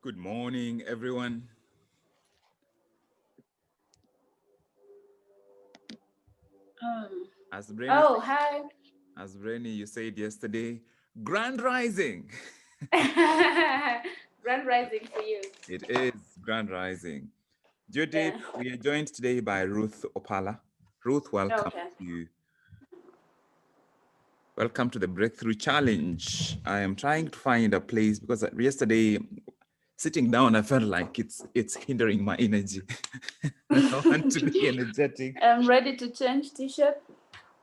Good morning, everyone. As Brainy, Hi. as Brainy, you said yesterday, Grand Rising. Grand rising to you. It is Grand Rising. Judith, Yeah. we are joined today by Ruth Opala. Ruth, welcome Okay. to you. Welcome to the Breakthrough Challenge. I am trying to find a place because yesterday, sitting down, I felt like it's hindering my energy. I want to be energetic. I'm ready to change t-shirt.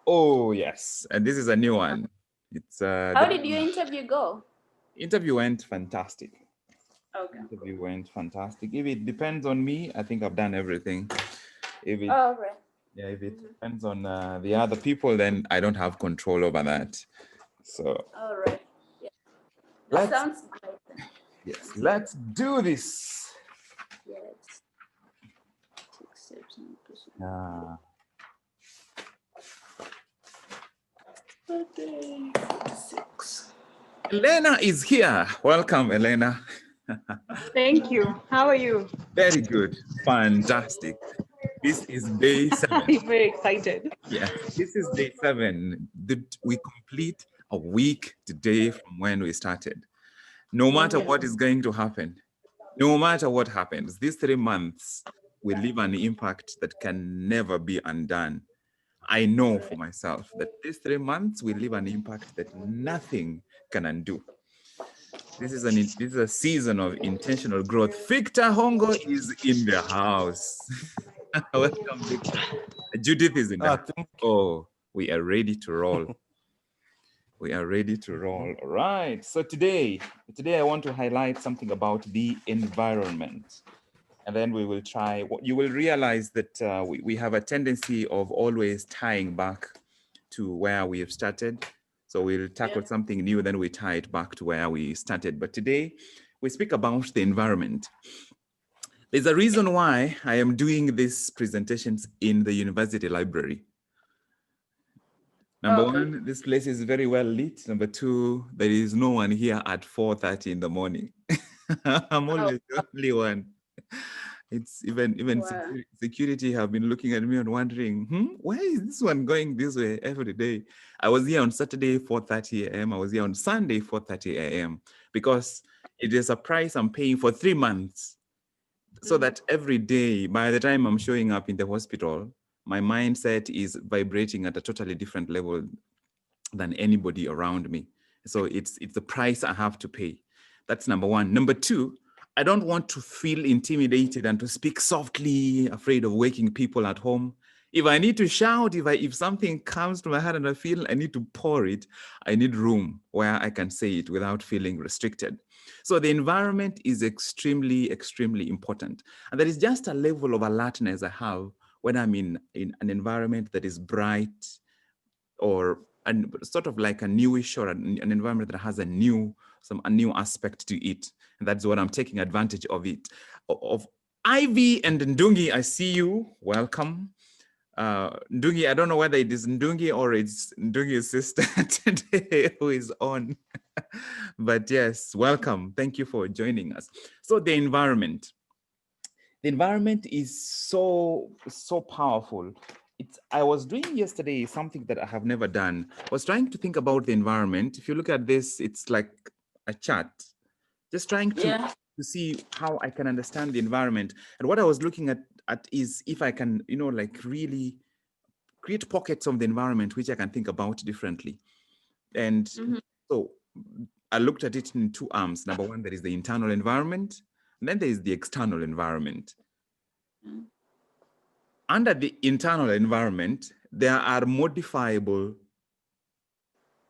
Oh yes, and this is a new one. It's How did your interview go? interview went fantastic. Okay. Interview went fantastic. If it depends on me, I think I've done everything. If it All right. yeah, if it depends on the other people, then I don't have control over that. So All right. Yeah. That let's sounds great. let's do this. Yes. Exception. Uh, Birthday. 6. Elena is here. Welcome, Elena. Thank you. How are you? Very good. Fantastic. This is day 7. I'm very excited. Yes, this is day 7. We complete a week today from when we started. No matter what is going to happen, no matter what happens, these 3 months will leave an impact that can never be undone. I know for myself that these 3 months will leave an impact that nothing can undo. This is a season of intentional growth. Victor Hongo is in the house. Welcome, Victor. Judith is in the house. Oh, we are ready to roll. We are ready to roll. All right. So today I want to highlight something about the environment. And then we will try, you will realize that we have a tendency of always tying back to where we have started. So we'll tackle something new, then we tie it back to where we started. But today we speak about the environment. There's a reason why I am doing these presentations in the university library. Number one, this place is very well lit. Number two, there is no one here at 4:30 in the morning. I'm always the only one. It's even security have been looking at me and wondering, why is this one going this way every day? I was here on Saturday 4:30 a.m. I was here on Sunday 4:30 a.m. because it is a price I'm paying for 3 months. So that every day, by the time I'm showing up in the hospital, my mindset is vibrating at a totally different level than anybody around me. So it's the price I have to pay. That's number one. Number two, I don't want to feel intimidated and to speak softly, afraid of waking people at home. If I need to shout, if something comes to my head and I feel I need to pour it, I need room where I can say it without feeling restricted. So the environment is extremely, extremely important. And there is just a level of alertness I have when I'm in an environment that is bright or sort of like a newish or an environment that has a new aspect to it. And that's what I'm taking advantage of it. Of Ivy and Ndungi, I see you. Welcome. Ndungi, I don't know whether it is Ndungi or it's Ndungi's sister today who is on. But yes, welcome. Thank you for joining us. So the environment. The environment is so powerful. I was doing yesterday something that I have never done. I was trying to think about the environment. If you look at this, it's like a chart. Just trying to see how I can understand the environment. And what I was looking at is if I can, like really create pockets of the environment which I can think about differently. And so I looked at it in 2 arms. Number one, there is the internal environment, and then there is the external environment. Under the internal environment, there are modifiable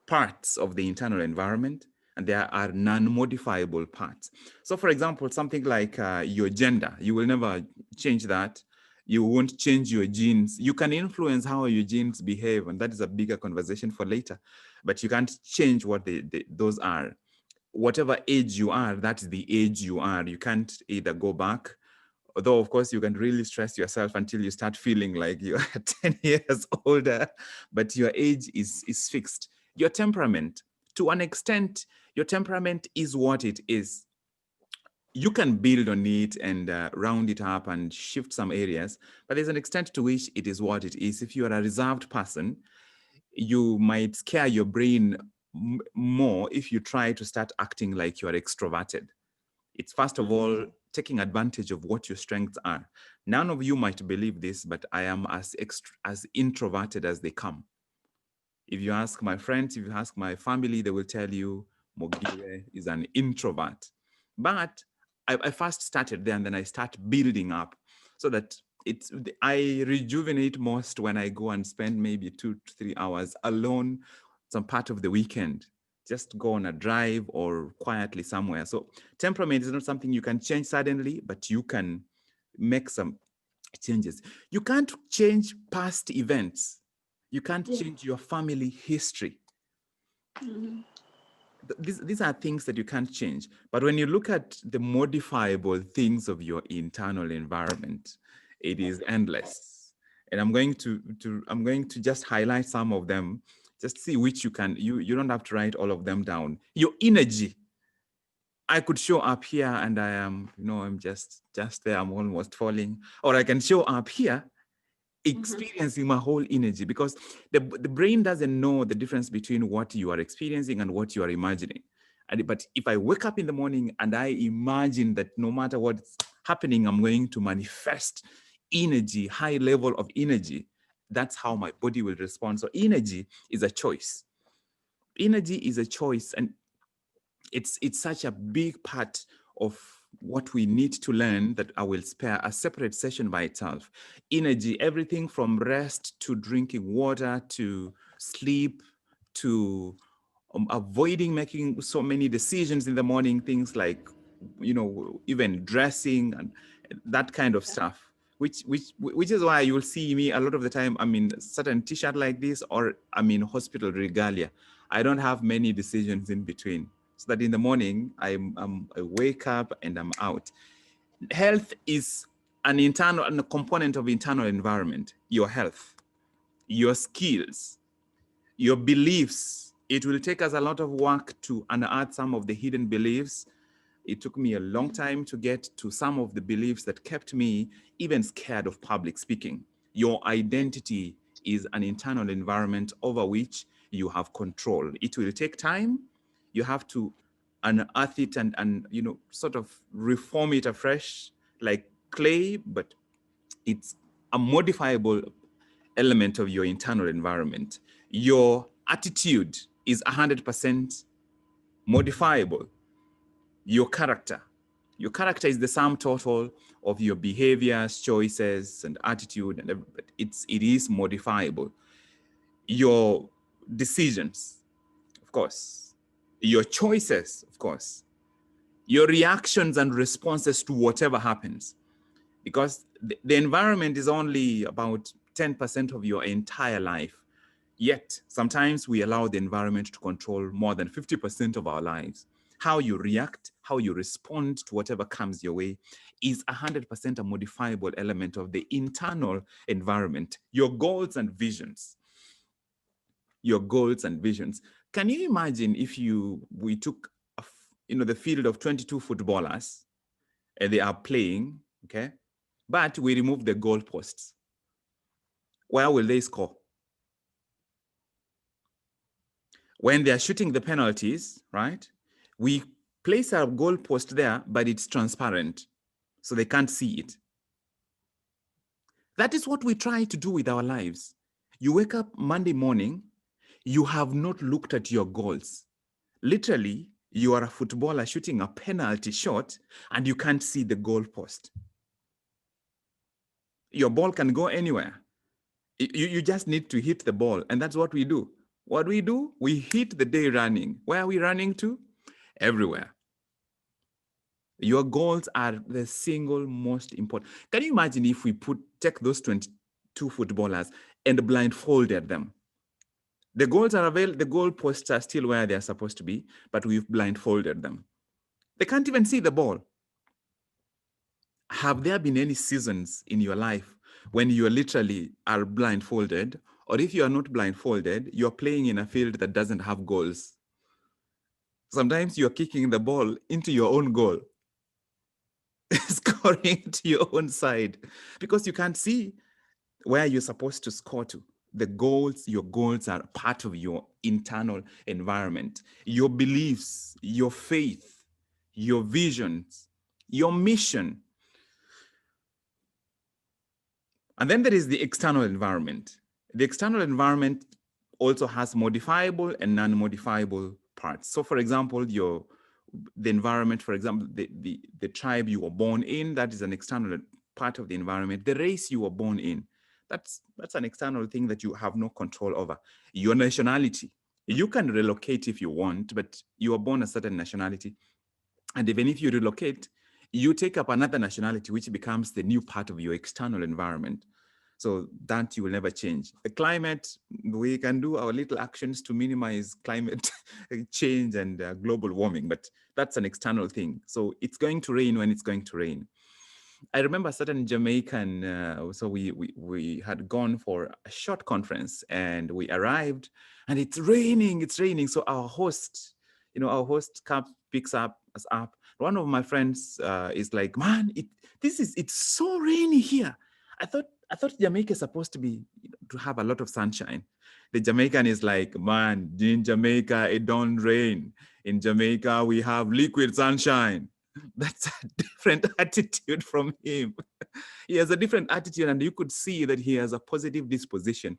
parts of the internal environment, and there are non-modifiable parts. So for example, something like your gender, you will never change that. You won't change your genes. You can influence how your genes behave, and that is a bigger conversation for later, but you can't change what those are. Whatever age you are, that's the age you are. You can't either go back, although of course you can really stress yourself until you start feeling like you are 10 years older, but your age is fixed. Your temperament, to an extent, your temperament is what it is. you can build on it and round it up and shift some areas, but there's an extent to which it is what it is. If you are a reserved person, you might scare your brain more if you try to start acting like you are extroverted. It's first of all taking advantage of what your strengths are. None of you might believe this, but I am as introverted as they come. If you ask my friends, if you ask my family, they will tell you Mogire is an introvert. But I first started there and then I start building up so that I rejuvenate most when I go and spend maybe 2 to 3 hours alone some part of the weekend. Just go on a drive or quietly somewhere. So temperament is not something you can change suddenly, but you can make some changes. You can't change past events. You can't change your family history. These are things that you can't change. But when you look at the modifiable things of your internal environment, it is endless. And I'm going to just highlight some of them, just see which you can, you don't have to write all of them down. Your energy. I could show up here and I am, I'm just there, I'm almost falling. Or I can show up here experiencing my whole energy, because the brain doesn't know the difference between what you are experiencing and what you are imagining. But if I wake up in the morning and I imagine that no matter what's happening, I'm going to manifest energy, high level of energy, that's how my body will respond. So energy is a choice. Energy is a choice, and it's such a big part of what we need to learn that I will spare a separate session by itself. Energy, everything from rest to drinking water to sleep to avoiding making so many decisions in the morning, things like, even dressing and that kind of stuff, which is why you'll see me a lot of the time, I'm in certain t-shirt like this, or I'm in hospital regalia. I don't have many decisions in between, so that in the morning I wake up and I'm out. Health is an internal and a component of internal environment. Your health, your skills, your beliefs. It will take us a lot of work to unearth some of the hidden beliefs. It took me a long time to get to some of the beliefs that kept me even scared of public speaking. Your identity is an internal environment over which you have control. It will take time. You have to unearth it and sort of reform it afresh like clay, but it's a modifiable element of your internal environment. Your attitude is 100% modifiable. Your character is the sum total of your behaviors, choices, and attitude, and it is modifiable. Your decisions, of course, your choices, of course, your reactions and responses to whatever happens, because the environment is only about 10% of your entire life. Yet, sometimes we allow the environment to control more than 50% of our lives. How you react, how you respond to whatever comes your way is 100% a modifiable element of the internal environment. Your goals and visions. Your goals and visions. Can you imagine if we took the field of 22 footballers and they are playing, okay? But we remove the goalposts. Where will they score? When they are shooting the penalties, right? We place our goalpost there, but it's transparent, so they can't see it. That is what we try to do with our lives. You wake up Monday morning, you have not looked at your goals. Literally, you are a footballer shooting a penalty shot, and you can't see the goalpost. Your ball can go anywhere. You just need to hit the ball, and that's what we do. What we do, we hit the day running. Where are we running to? Everywhere. Your goals are the single most important. Can you imagine if we take those 22 footballers and blindfolded them? The goals are available, the goalposts are still where they're supposed to be, but we've blindfolded them. They can't even see the ball. Have there been any seasons in your life when you literally are blindfolded, or if you are not blindfolded, you're playing in a field that doesn't have goals? Sometimes you're kicking the ball into your own goal. scoring to your own side because you can't see where you're supposed to score to. Your goals are part of your internal environment, your beliefs, your faith, your visions, your mission. And then there is the external environment. The external environment also has modifiable and non-modifiable parts. So for example, the environment, for example, the tribe you were born in, that is an external part of the environment. The race you were born in, that's an external thing that you have no control over. Your nationality, you can relocate if you want, but you are born a certain nationality. And even if you relocate, you take up another nationality, which becomes the new part of your external environment. So that you will never change. The climate, we can do our little actions to minimize climate change and global warming, but that's an external thing. So it's going to rain when it's going to rain. I remember a certain Jamaican, so we had gone for a short conference and we arrived and it's raining. So our host, picks us up. One of my friends is like, man, it's so rainy here. I thought Jamaica is supposed to have a lot of sunshine. The Jamaican is like, man, in Jamaica, it don't rain. In Jamaica, we have liquid sunshine. That's a different attitude from him. He has a different attitude, and you could see that he has a positive disposition,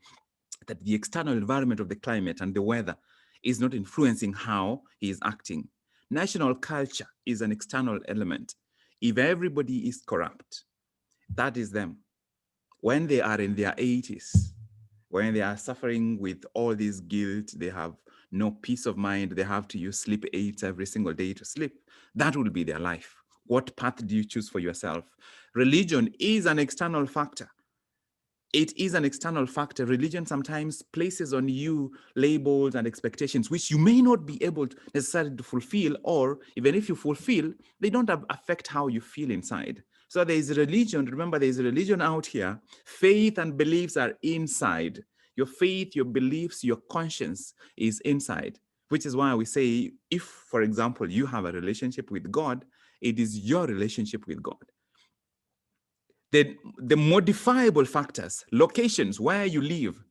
that the external environment of the climate and the weather is not influencing how he is acting. National culture is an external element. If everybody is corrupt, that is them. When they are in their 80s, when they are suffering with all this guilt, they have no peace of mind, they have to use sleep aids every single day to sleep, that will be their life. What path do you choose for yourself? Religion is an external factor. It is an external factor. Religion sometimes places on you labels and expectations which you may not be able to necessarily to fulfill, or even if you fulfill, they don't affect how you feel inside. So there is a religion. Remember, there is a religion out here. Faith and beliefs are inside. Your faith, your beliefs, your conscience is inside, which is why we say, if, for example, you have a relationship with God, it is your relationship with God. The modifiable factors, locations where you live,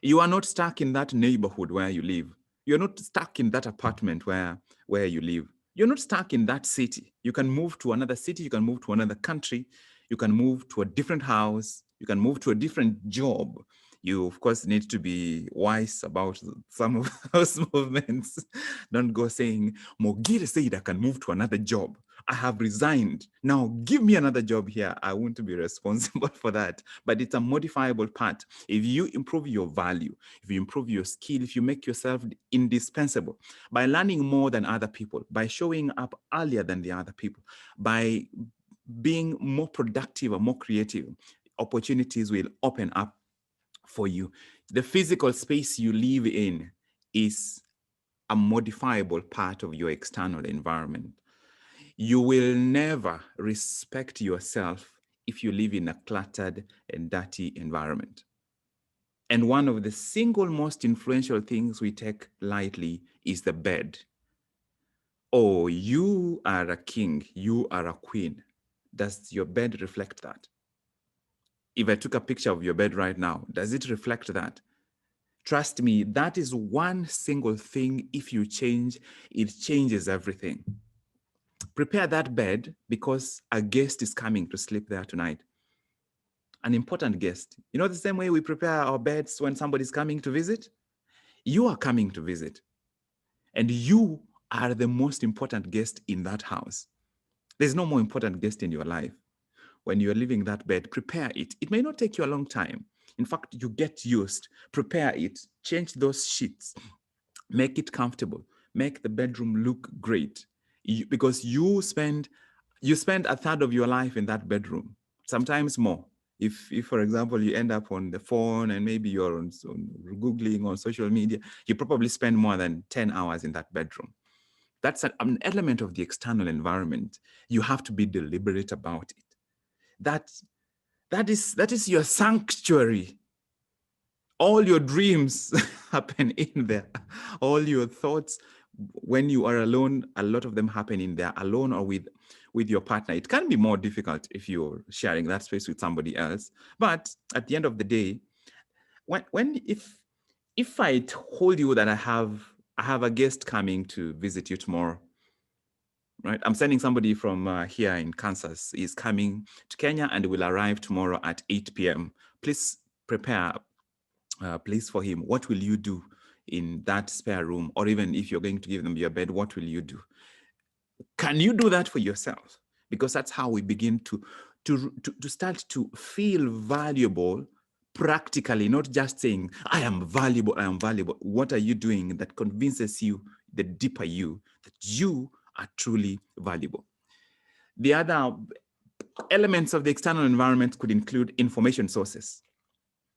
you are not stuck in that neighborhood where you live. You're not stuck in that apartment where you live. You're not stuck in that city. You can move to another city. You can move to another country. You can move to a different house. You can move to a different job. You, of course, need to be wise about some of those movements. Don't go saying, Mogire said I can move to another job. I have resigned. Now give me another job here. I want to be responsible for that. But it's a modifiable part. If you improve your value, if you improve your skill, if you make yourself indispensable by learning more than other people, by showing up earlier than the other people, by being more productive or more creative, opportunities will open up for you. The physical space you live in is a modifiable part of your external environment. You will never respect yourself if you live in a cluttered and dirty environment. And one of the single most influential things we take lightly is the bed. Oh, you are a king, you are a queen. Does your bed reflect that? If I took a picture of your bed right now, does it reflect that? Trust me, that is one single thing. If you change, it changes everything. Prepare that bed because a guest is coming to sleep there tonight. An important guest. You know, the same way we prepare our beds when somebody's coming to visit? You are coming to visit. And you are the most important guest in that house. There's no more important guest in your life. When you're leaving that bed, prepare it. It may not take you a long time. In fact, you get used. Prepare it. Change those sheets. Make it comfortable. Make the bedroom look great. Because you spend a third of your life in that bedroom, sometimes more. If for example, you end up on the phone and maybe you're on Googling on social media, you probably spend more than 10 hours in that bedroom. That's an element of the external environment. You have to be deliberate about it. That is your sanctuary. All your dreams happen in there. All your thoughts when you are alone, a lot of them happen in there alone or with your partner. It can be more difficult if you're sharing that space with somebody else. But at the end of the day, if I told you that I have a guest coming to visit you tomorrow, right? I'm sending somebody from here in Kansas. He's coming to Kenya and will arrive tomorrow at 8 p.m. Please prepare a place for him. What will you do in that spare room? Or even if you're going to give them your bed, what will you do? Can you do that for yourself? Because that's how we begin to start to feel valuable practically, not just saying, I am valuable, I am valuable. What are you doing that convinces you, the deeper you, that you are truly valuable? The other elements of the external environment could include information sources.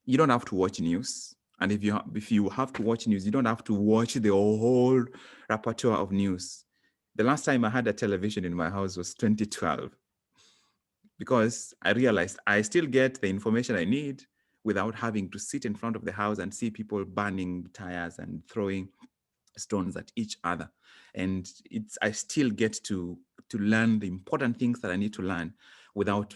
You don't have to watch news. And if you have to watch news, you don't have to watch the whole repertoire of news. The last time I had a television in my house was 2012, because I realized I still get the information I need without having to sit in front of the house and see people burning tires and throwing stones at each other. And I still get to learn the important things that I need to learn without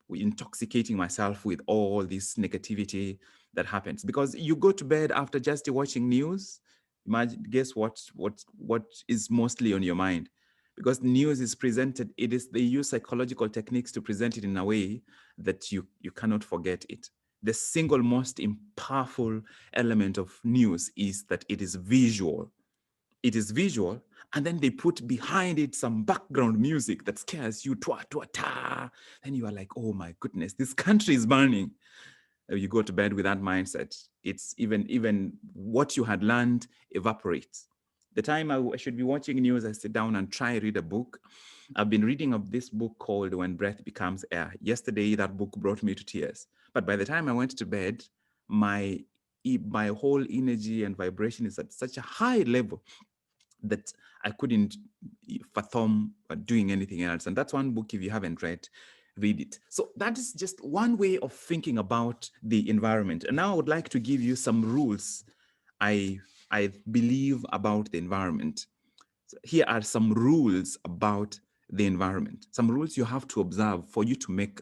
intoxicating myself with all this negativity that happens. Because you go to bed after just watching news, imagine, guess what is mostly on your mind? Because news is presented, they use psychological techniques to present it in a way that you cannot forget it. The single most powerful element of news is that it is visual. It is visual, and then they put behind it some background music that scares you, twa, twa, ta. Then you are like, oh my goodness, this country is burning. You go to bed with that mindset. It's even what you had learned evaporates. The time I should be watching news, I sit down and try read a book. I've been reading of this book called When Breath Becomes Air. Yesterday, that book brought me to tears. But by the time I went to bed, my whole energy and vibration is at such a high level that I couldn't fathom doing anything else. And that's one book, if you haven't read it. So that is just one way of thinking about the environment. And now I would like to give you some rules I believe about the environment. So here are some rules about the environment, some rules you have to observe for you to make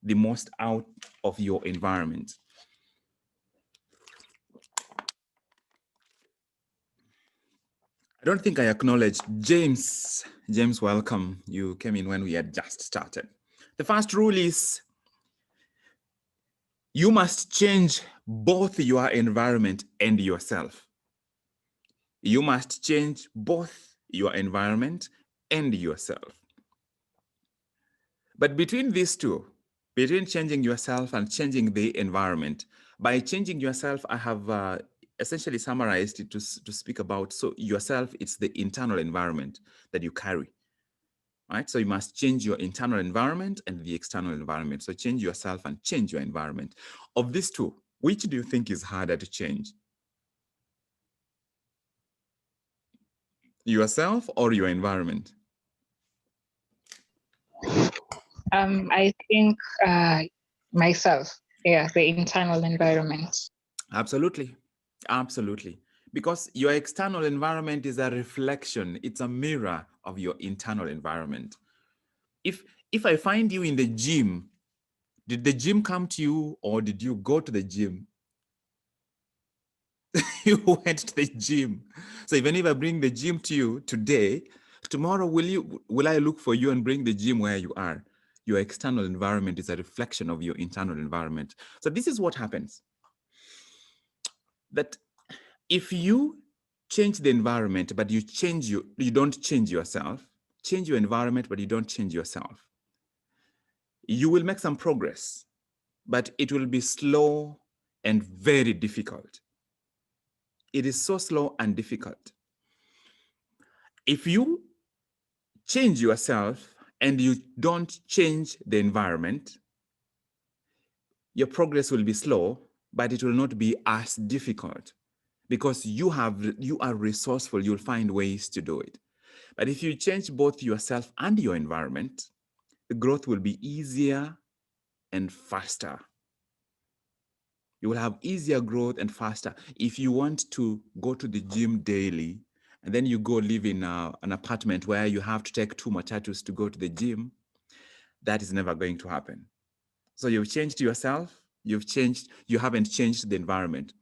the most out of your environment. I don't think I acknowledged James. James, welcome. You came in when we had just started. The first rule is you must change both your environment and yourself. You must change both your environment and yourself. But between these two, between changing yourself and changing the environment, by changing yourself, I have essentially summarized it to speak about, so yourself, it's the internal environment that you carry, right? So you must change your internal environment and the external environment. So change yourself and change your environment. Of these two, which do you think is harder to change? Yourself or your environment? I think myself, yeah, the internal environment. Absolutely. Absolutely. Because your external environment is a reflection, it's a mirror of your internal environment. If I find you in the gym, did the gym come to you or did you go to the gym? You went to the gym. So even if I bring the gym to you today, tomorrow will I look for you and bring the gym where you are? Your external environment is a reflection of your internal environment. So this is what happens. That if you change the environment, but you don't change yourself, change your environment, but you don't change yourself, you will make some progress, but it will be slow and very difficult. It is so slow and difficult. If you change yourself and you don't change the environment, your progress will be slow, but it will not be as difficult because you are resourceful. You'll find ways to do it. But if you change both yourself and your environment, the growth will be easier and faster. You will have easier growth and faster. If you want to go to the gym daily and then you go live in an apartment where you have to take 2 matatus to go to the gym, that is never going to happen. So you've changed yourself, you haven't changed the environment.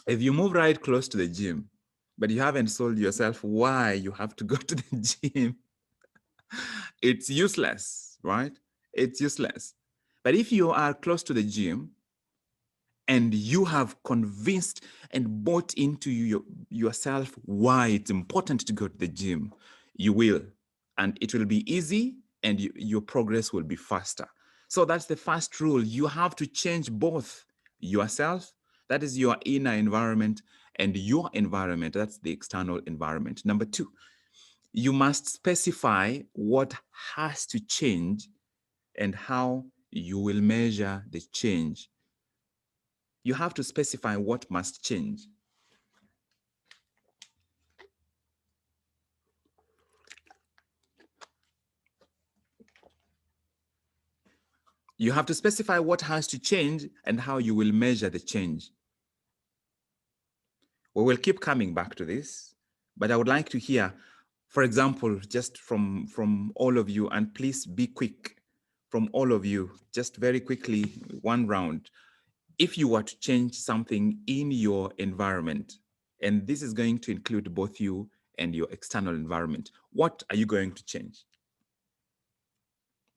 If you move right close to the gym, but you haven't sold yourself why you have to go to the gym, it's useless, right? It's useless. But if you are close to the gym and you have convinced and bought into yourself why it's important to go to the gym, you will. And it will be easy and your progress will be faster. So that's the first rule. You have to change both yourself, that is your inner environment, and your environment, that's the external environment. Number 2, you must specify what has to change and how you will measure the change. You have to specify what must change. You have to specify what has to change and how you will measure the change. We will keep coming back to this, but I would like to hear, for example, just from all of you, and please be quick from all of you, just very quickly, one round. If you were to change something in your environment, and this is going to include both you and your external environment, what are you going to change?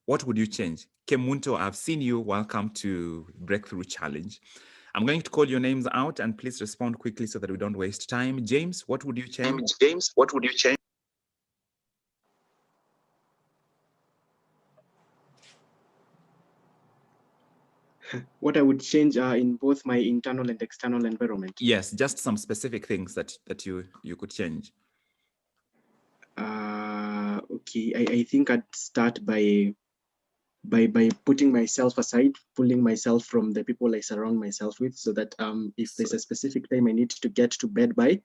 What would you change? Kemunto, I've seen you. Welcome to Breakthrough Challenge. I'm going to call your names out and please respond quickly so that we don't waste time. James, what would you change? James, what would you change? What I would change in both my internal and external environment. Yes, just some specific things that you could change. Okay, I think I'd start by putting myself aside, pulling myself from the people I surround myself with, so that if there's a specific time I need to get to bed by,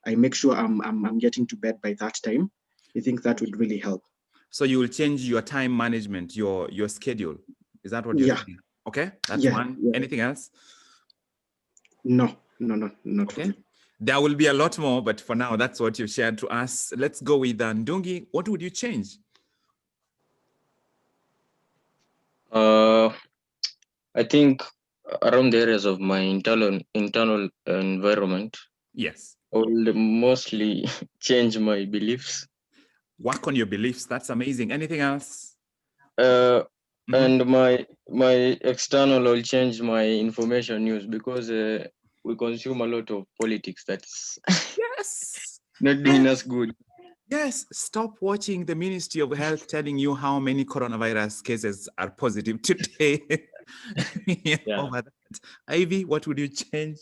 I make sure I'm getting to bed by that time. I think that would really help. So you will change your time management, your schedule. Is that what you're saying? Okay, that's one. Yeah. Anything else? No, not okay. Really. There will be a lot more, but for now, that's what you shared to us. Let's go with Ndungi. What would you change? I think around the areas of my internal environment. Yes. I will mostly change my beliefs. Work on your beliefs. That's amazing. Anything else? And my external will change my information news, because we consume a lot of politics that's yes not doing us good. Yes, stop watching the Ministry of Health telling you how many coronavirus cases are positive today. Over that. Ivy, what would you change?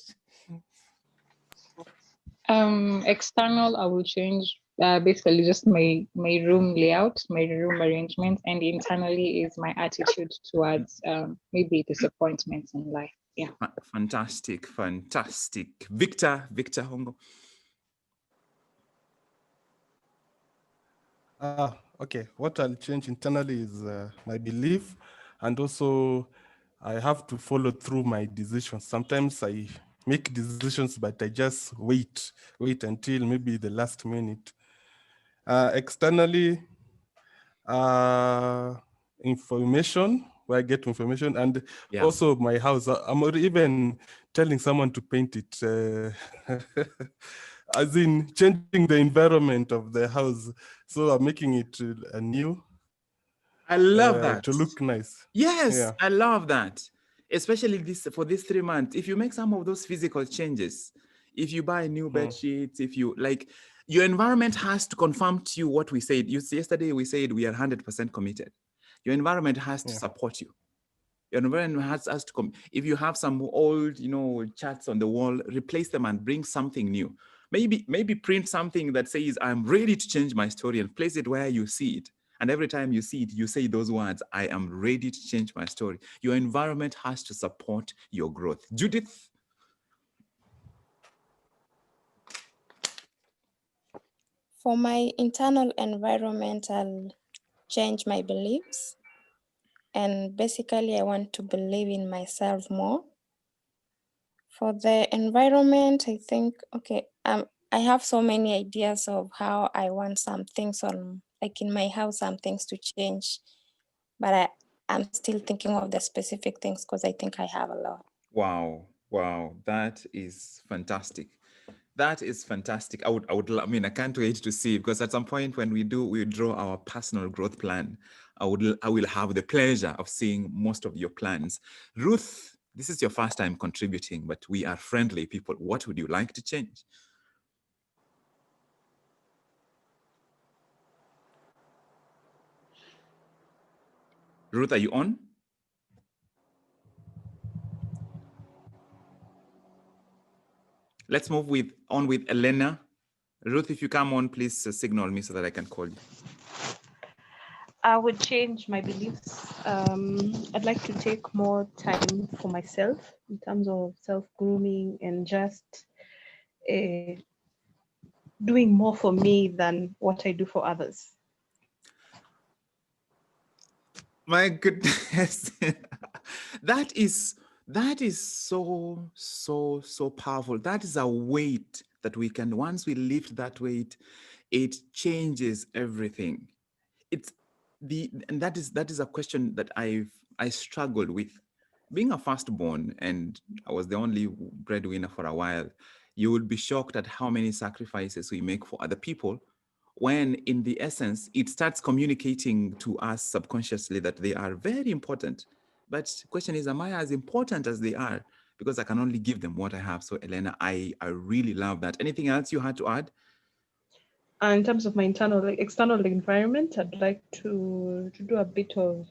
External, I will change basically just my room layout, my room arrangement, and internally is my attitude towards maybe disappointments in life. Yeah. Fantastic. Victor Hongo. Okay, what I'll change internally is my belief, and also I have to follow through my decisions. Sometimes I make decisions, but I just wait until maybe the last minute. Externally, information, where I get information, and also my house. I'm even telling someone to paint it. As in changing the environment of the house. So I'm making it new. I love that. To look nice. Yes, yeah. I love that. Especially for these 3 months. If you make some of those physical changes, if you buy new bed sheets, if you like, your environment has to confirm to you what we said. Yesterday we said we are 100% committed. Your environment has to support you. Your environment has to if you have some old, charts on the wall, replace them and bring something new. Maybe print something that says, I'm ready to change my story, and place it where you see it. And every time you see it, you say those words, I am ready to change my story. Your environment has to support your growth. Judith? For my internal environment, I'll change my beliefs. And basically, I want to believe in myself more. For the environment, I think, okay, I have so many ideas of how I want some things on, like in my house, some things to change, but I'm still thinking of the specific things because I think I have a lot. Wow, wow, that is fantastic. That is fantastic. I mean, I can't wait to see, because at some point when we draw our personal growth plan, I will have the pleasure of seeing most of your plans. Ruth, this is your first time contributing, but we are friendly people. What would you like to change? Ruth, are you on? Let's move on with Elena. Ruth, if you come on, please signal me so that I can call you. I would change my beliefs. I'd like to take more time for myself in terms of self-grooming and just doing more for me than what I do for others. My goodness. That is so powerful. That is a weight that we can, once we lift that weight, it changes everything. And that is a question that I struggled with. Being a firstborn, and I was the only breadwinner for a while, you would be shocked at how many sacrifices we make for other people, when in the essence, it starts communicating to us subconsciously that they are very important. But the question is, am I as important as they are? Because I can only give them what I have. So Elena, I really love that. Anything else you had to add? In terms of my external environment, I'd like to do a bit of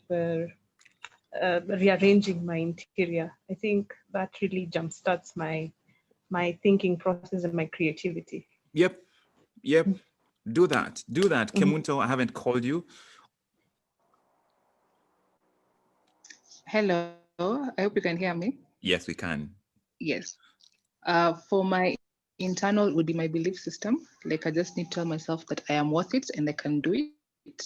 rearranging my interior. I think that really jumpstarts my thinking process and my creativity. Yep. Do that. Kemunto, I haven't called you. Hello, I hope you can hear me. Yes, we can. Yes. For my internal would be my belief system. Like I just need to tell myself that I am worth it and I can do it.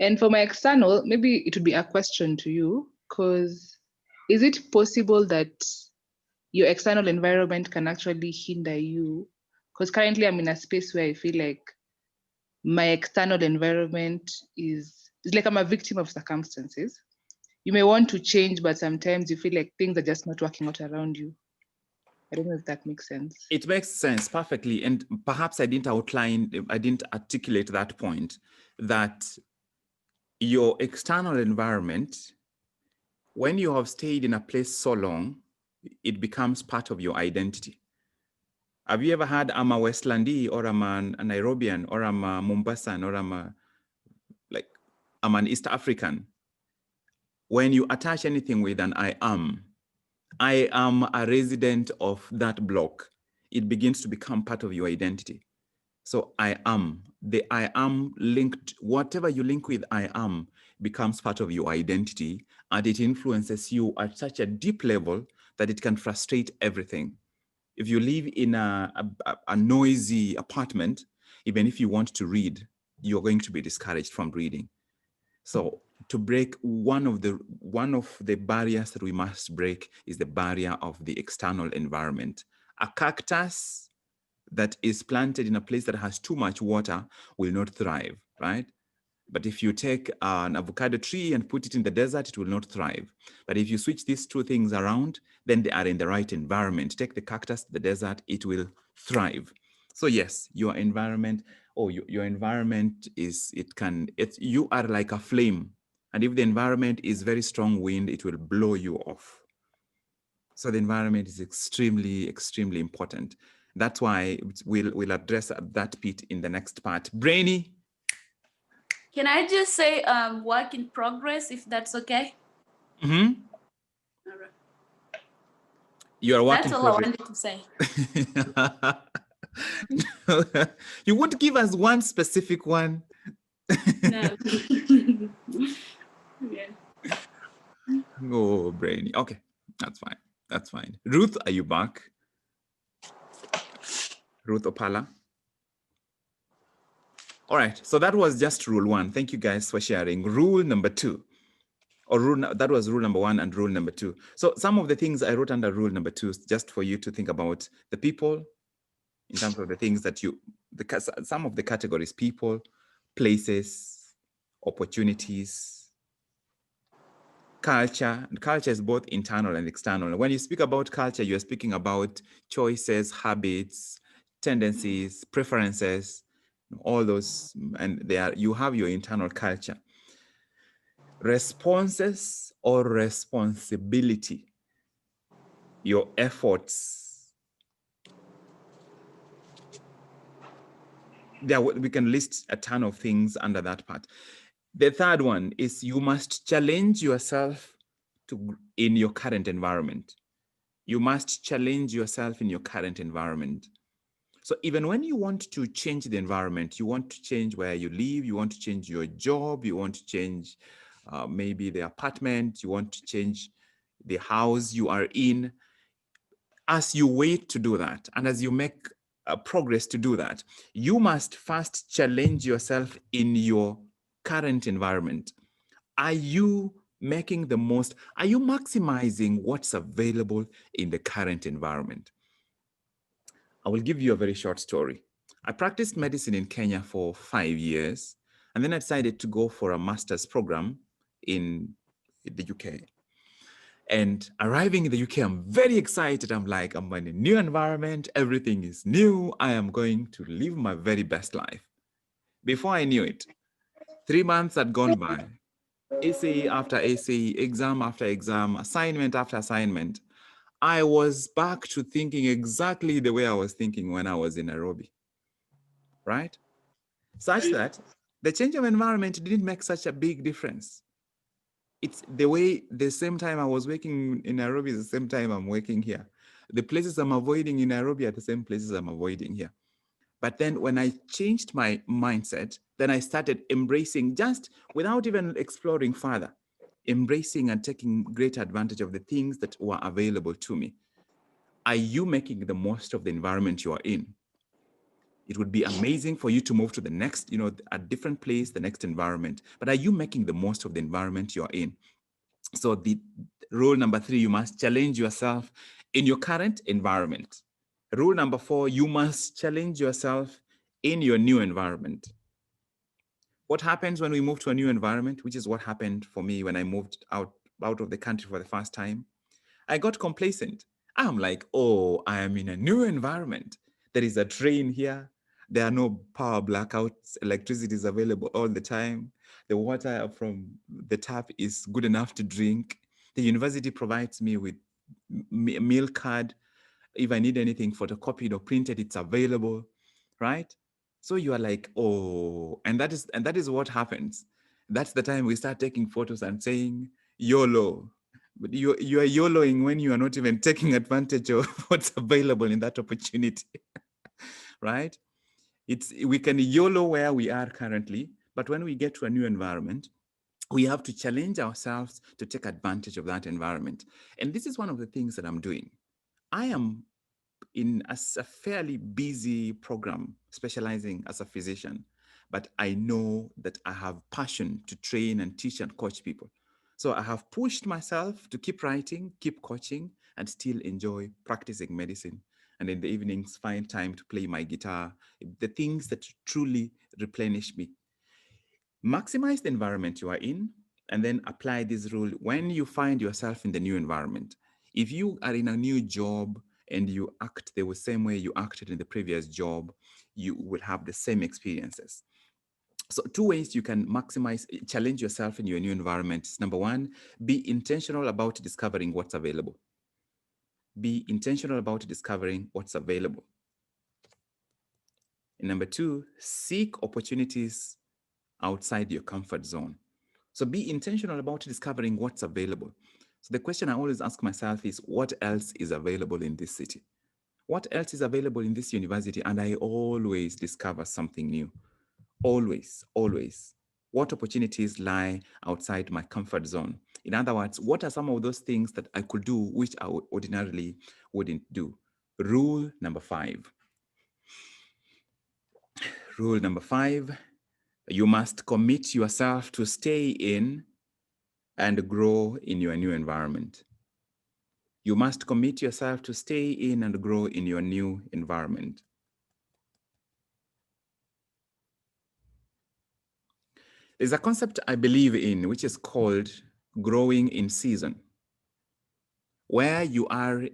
And for my external, maybe it would be a question to you, because is it possible that your external environment can actually hinder you? Because currently I'm in a space where I feel like my external environment is like I'm a victim of circumstances. You may want to change, but sometimes you feel like things are just not working out around you. I don't know if that makes sense. It makes sense perfectly. And perhaps I didn't articulate that point, that your external environment, when you have stayed in a place so long, it becomes part of your identity. Have you ever had I'm a Westlandi, or I'm a Nairobian, or I'm a Mombassan, or I'm an East African? When you attach anything with an I am a resident of that block, it begins to become part of your identity. So I am linked, whatever you link with I am becomes part of your identity, and it influences you at such a deep level that it can frustrate everything. If you live in a noisy apartment, even if you want to read, you're going to be discouraged from reading. So to break, one of the barriers that we must break is the barrier of the external environment. A cactus that is planted in a place that has too much water will not thrive, right? But if you take an avocado tree and put it in the desert, it will not thrive. But if you switch these two things around, then they are in the right environment. Take the cactus to the desert, it will thrive. So yes, your environment, your environment you are like a flame. And if the environment is very strong wind, it will blow you off. So the environment is extremely, extremely important. That's why we'll address that bit in the next part. Brainy. Can I just say work in progress, if that's okay? Mm-hmm. All right. You are working. That's all I wanted to say. You won't give us one specific one. No. Yeah. Oh, Brainy. Okay, that's fine. That's fine. Ruth, are you back? Ruth Opala. All right, so that was just rule one. Thank you guys for sharing. Rule number two, that was rule number one and rule number two. So some of the things I wrote under rule number two, just for you to think about: the people, in terms of the things that some of the categories: people, places, opportunities, culture. And culture is both internal and external. When you speak about culture, you're speaking about choices, habits, tendencies, preferences, all those, and you have your internal culture. Responses or responsibility, your efforts. We can list a ton of things under that part. The third one is you must challenge yourself in your current environment. You must challenge yourself in your current environment. So even when you want to change the environment, you want to change where you live, you want to change your job, you want to change maybe the apartment, you want to change the house you are in. As you wait to do that, and as you make progress to do that, you must first challenge yourself in your current environment. Are you making the most? Are you maximizing what's available in the current environment? I will give you a very short story. I practiced medicine in Kenya for 5 years, and then I decided to go for a master's program in the UK. And arriving in the UK, I'm very excited. I'm like, I'm in a new environment. Everything is new. I am going to live my very best life. Before I knew it, 3 months had gone by. essay after essay, exam after exam, assignment after assignment. I was back to thinking exactly the way I was thinking when I was in Nairobi, right? Such that the change of environment didn't make such a big difference. It's the same time I was working in Nairobi is the same time I'm working here. The places I'm avoiding in Nairobi are the same places I'm avoiding here. But then when I changed my mindset, then I started embracing, just without even exploring further, embracing and taking great advantage of the things that were available to me. Are you making the most of the environment you are in? It would be amazing for you to move to the next, a different place, the next environment. But are you making the most of the environment you're in? So the rule number 3, you must challenge yourself in your current environment. Rule number 4, you must challenge yourself in your new environment. What happens when we move to a new environment, which is what happened for me when I moved out of the country for the first time? I got complacent. I'm like, oh, I am in a new environment. There is a train here. There are no power blackouts. Electricity is available all the time. The water from the tap is good enough to drink. The university provides me with a meal card. If I need anything photocopied or printed, it's available, right? So you are like, oh, and that is what happens. That's the time we start taking photos and saying YOLO. But you are YOLOing when you are not even taking advantage of what's available in that opportunity, right? We can YOLO where we are currently, but when we get to a new environment, we have to challenge ourselves to take advantage of that environment. And this is one of the things that I'm doing. I am in a fairly busy program, specializing as a physician, but I know that I have passion to train and teach and coach people. So I have pushed myself to keep writing, keep coaching, and still enjoy practicing medicine. And in the evenings, find time to play my guitar, the things that truly replenish me. Maximize the environment you are in, and then apply this rule when you find yourself in the new environment. If you are in a new job and you act the same way you acted in the previous job, you will have the same experiences. So 2 ways you can challenge yourself in your new environment. Number 1, be intentional about discovering what's available. Be intentional about discovering what's available. And number 2, seek opportunities outside your comfort zone. So be intentional about discovering what's available. So the question I always ask myself is, what else is available in this city? What else is available in this university? And I always discover something new. Always, always. What opportunities lie outside my comfort zone? In other words, what are some of those things that I could do which I ordinarily wouldn't do? Rule number 5. Rule number 5, you must commit yourself to stay in and grow in your new environment. You must commit yourself to stay in and grow in your new environment. There's a concept I believe in, which is called growing in season, where you are,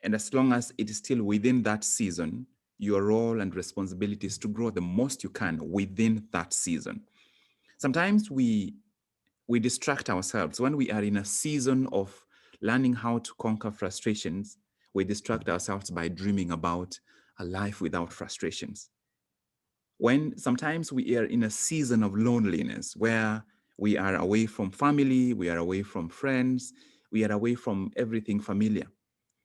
and as long as it is still within that season, your role and responsibility is to grow the most you can within that season. Sometimes we distract ourselves when we are in a season of learning how to conquer frustrations. We distract ourselves by dreaming about a life without frustrations. When sometimes we are in a season of loneliness where we are away from family, we are away from friends, we are away from everything familiar.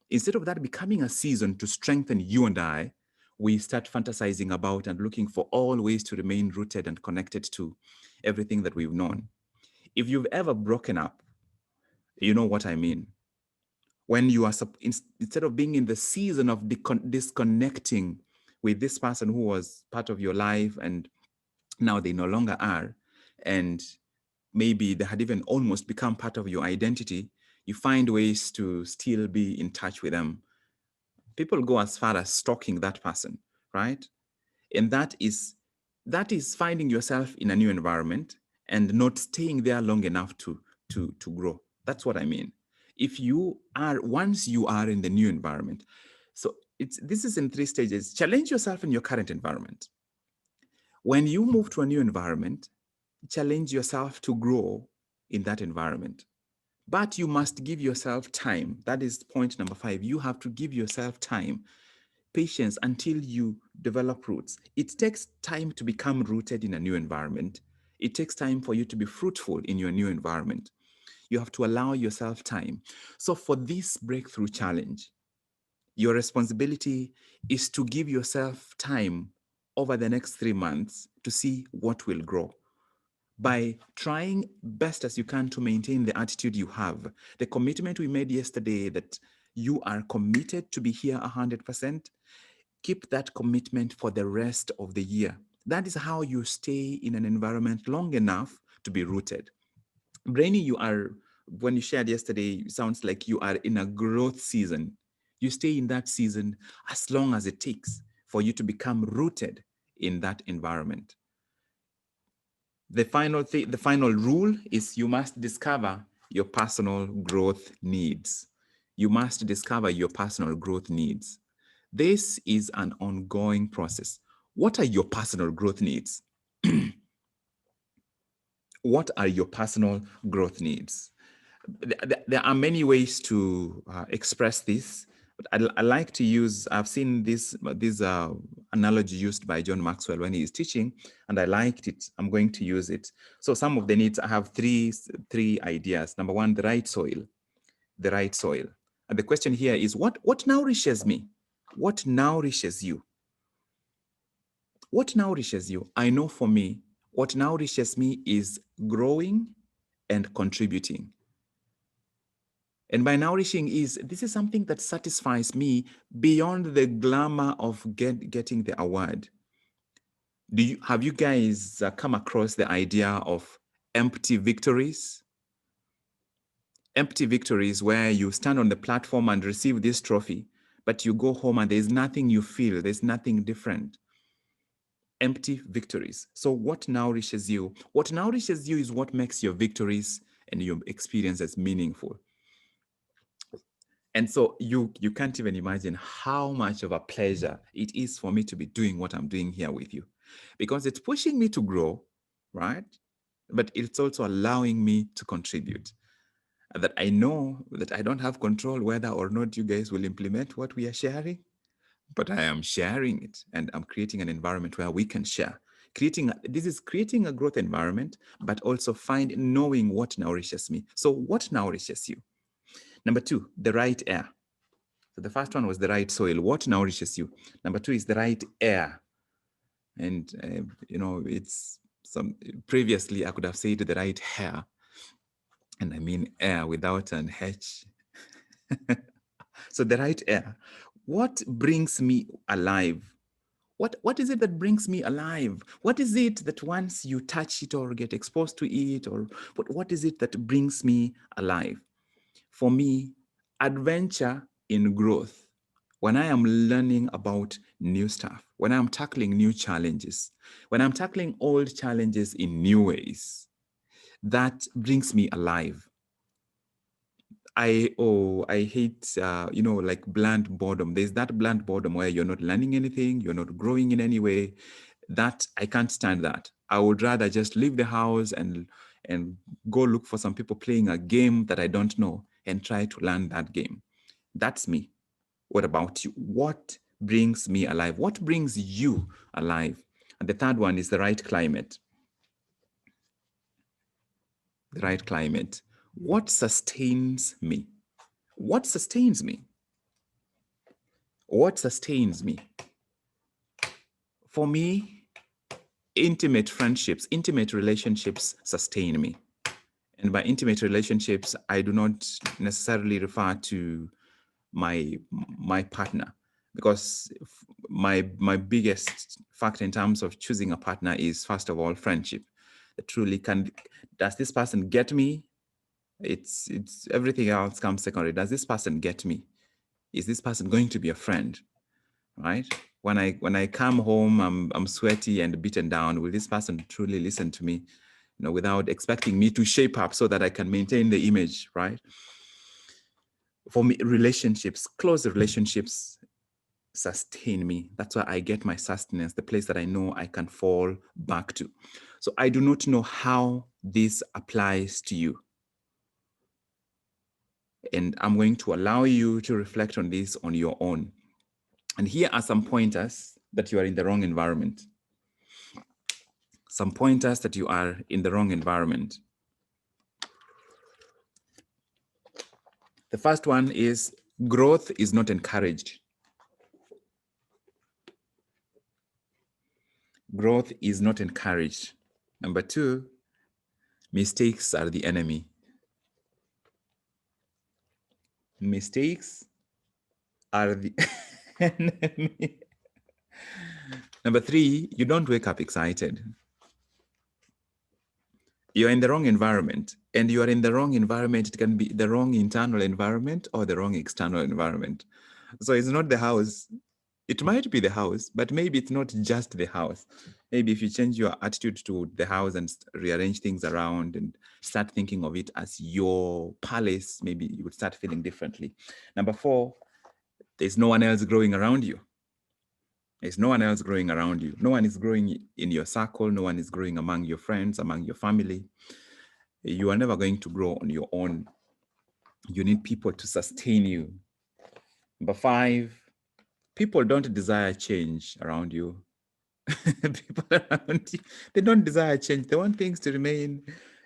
Instead of that becoming a season to strengthen you and I, we start fantasizing about and looking for all ways to remain rooted and connected to everything that we've known. If you've ever broken up, you know what I mean. When you are, instead of being in the season of disconnecting with this person who was part of your life and now they no longer are, and maybe they had even almost become part of your identity, you find ways to still be in touch with them. People go as far as stalking that person, right? And that is finding yourself in a new environment and not staying there long enough to grow. That's what I mean. If you are, once you are in the new environment, so this is in 3 stages. Challenge yourself in your current environment. When you move to a new environment, challenge yourself to grow in that environment. But you must give yourself time. That is point number 5. You have to give yourself time, patience, until you develop roots. It takes time to become rooted in a new environment. It takes time for you to be fruitful in your new environment. You have to allow yourself time. So for this breakthrough challenge, your responsibility is to give yourself time over the next 3 months to see what will grow, by trying best as you can to maintain the attitude you have. The commitment we made yesterday that you are committed to be here 100%, keep that commitment for the rest of the year. That is how you stay in an environment long enough to be rooted. Brainy, you are, when you shared yesterday, it sounds like you are in a growth season. You stay in that season as long as it takes for you to become rooted in that environment. The final rule is you must discover your personal growth needs. You must discover your personal growth needs. This is an ongoing process. What are your personal growth needs? What are your personal growth needs? There are many ways to express this, but I like to use, I've seen this analogy used by John Maxwell when he is teaching, and I liked it. I'm going to use it. So some of the needs, I have three ideas. Number 1, the right soil. The right soil. And the question here is, what nourishes me? What nourishes you? What nourishes you? I know for me, what nourishes me is growing and contributing. And by nourishing this is something that satisfies me beyond the glamour of getting the award. Have you guys come across the idea of empty victories? Empty victories where you stand on the platform and receive this trophy, but you go home and there's nothing you feel, there's nothing different. Empty victories. So what nourishes you? What nourishes you is what makes your victories and your experiences meaningful. And so you can't even imagine how much of a pleasure it is for me to be doing what I'm doing here with you, because it's pushing me to grow, right? But it's also allowing me to contribute. That I know that I don't have control whether or not you guys will implement what we are sharing, but I am sharing it, and I'm creating an environment where we can share. This is creating a growth environment, but also knowing what nourishes me. So what nourishes you? Number 2, the right air. So the first one was the right soil. What nourishes you? Number 2 is the right air. And, it's previously I could have said the right hair. And I mean air without an H. So the right air. What brings me alive? What is it that brings me alive? What is it that once you touch it or get exposed to it, or what is it that brings me alive? For me, adventure in growth. when I am learning about new stuff, when I'm tackling new challenges, when I'm tackling old challenges in new ways, that brings me alive. I hate, like bland boredom. There's that bland boredom where you're not learning anything, you're not growing in any way. That I can't stand that. I would rather just leave the house and go look for some people playing a game that I don't know and try to learn that game. That's me. What about you? What brings me alive? What brings you alive? And the third one is the right climate. The right climate. What sustains me? What sustains me? What sustains me? For me, intimate friendships, intimate relationships sustain me. And by intimate relationships, I do not necessarily refer to my partner, because my biggest factor in terms of choosing a partner is, first of all, friendship. Truly, does this person get me? It's everything else comes secondary. Does this person get me? Is this person going to be a friend? Right? When I come home, I'm sweaty and beaten down. Will this person truly listen to me, without expecting me to shape up so that I can maintain the image, right? For me, relationships, close relationships sustain me. That's where I get my sustenance, the place that I know I can fall back to. So I do not know how this applies to you. And I'm going to allow you to reflect on this on your own. And here are some pointers that you are in the wrong environment. Some pointers that you are in the wrong environment. The first one is growth is not encouraged. Growth is not encouraged. Number two, mistakes are the enemy. Mistakes are the enemy. Number three, you don't wake up excited. You're in the wrong environment, and you are in the wrong environment. It can be the wrong internal environment or the wrong external environment. So it's not the house. It might be the house, but maybe it's not just the house. Maybe if you change your attitude to the house and rearrange things around and start thinking of it as your palace, maybe you would start feeling differently. Number four, there's no one else growing around you. There's no one else growing around you. No one is growing in your circle. No one is growing among your friends, among your family. You are never going to grow on your own. You need people to sustain you. Number five, people don't desire change around you. People around you, they don't desire change. They want things to remain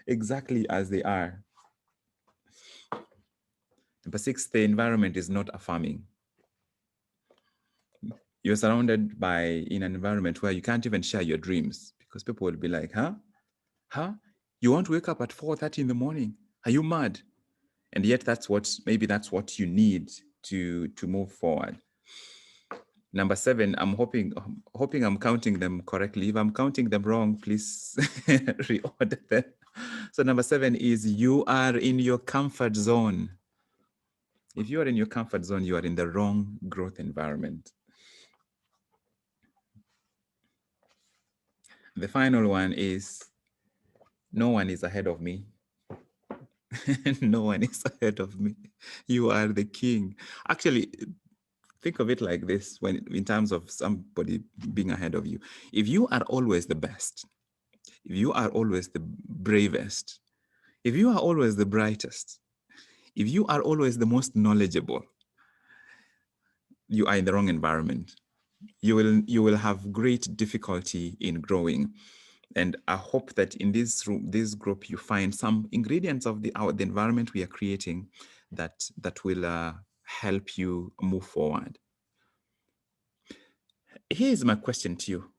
exactly as they are. Number six, the environment is not affirming. You're surrounded in an environment where you can't even share your dreams, because people will be like, huh? You want to wake up at 4:30 in the morning? Are you mad? And yet maybe that's what you need to move forward. Number seven, I'm hoping I'm counting them correctly. If I'm counting them wrong, please reorder them. So number seven is you are in your comfort zone. If you are in your comfort zone, you are in the wrong growth environment. The final one is no one is ahead of me. No one is ahead of me. You are the king. Actually, think of it like this, in terms of somebody being ahead of you. If you are always the best, if you are always the bravest, if you are always the brightest, if you are always the most knowledgeable, you are in the wrong environment. You will have great difficulty in growing. And I hope that in this group, you find some ingredients of the environment we are creating that will help you move forward. Here's my question to you.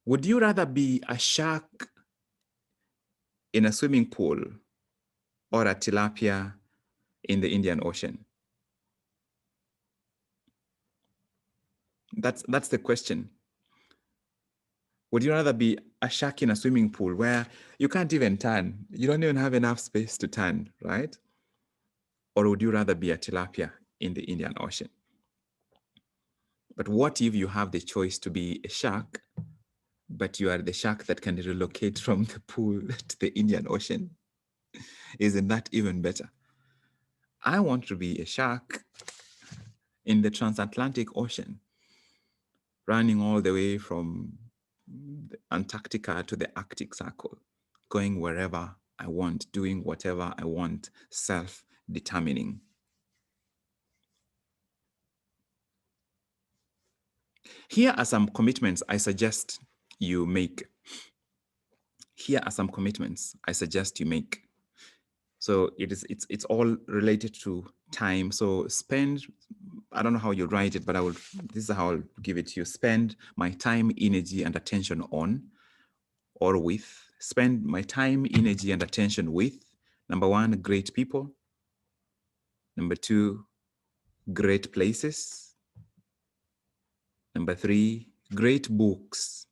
Would you rather be a shark in a swimming pool or a tilapia in the Indian Ocean? That's the question. Would you rather be a shark in a swimming pool where you can't even turn? You don't even have enough space to turn, right? Or would you rather be a tilapia in the Indian Ocean? But what if you have the choice to be a shark, but you are the shark that can relocate from the pool to the Indian Ocean? Isn't that even better? I want to be a shark in the transatlantic ocean, running all the way from Antarctica to the Arctic Circle, going wherever I want, doing whatever I want, self-determining. Here are some commitments I suggest you make. Here are some commitments I suggest you make. So it's all related to time. So spend, I don't know how you write it, but this is how I'll give it to you. Spend my time, energy, and attention on or with. Spend my time, energy, and attention with. Number one, great people. Number two, great places. Number three, great books.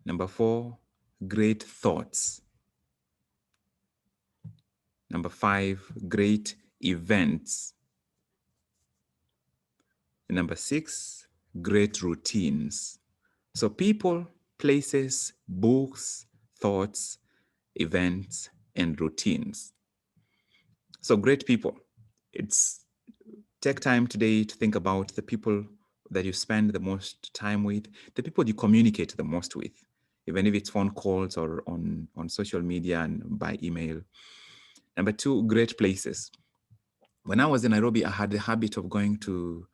Number four, great thoughts. Number five, great events. And number six, great routines. So people, places, books, thoughts, events, and routines. So great people. Take time today to think about the people that you spend the most time with, the people you communicate the most with, even if it's phone calls or on social media and by email. Number two, great places. When I was in Nairobi, I had the habit of going to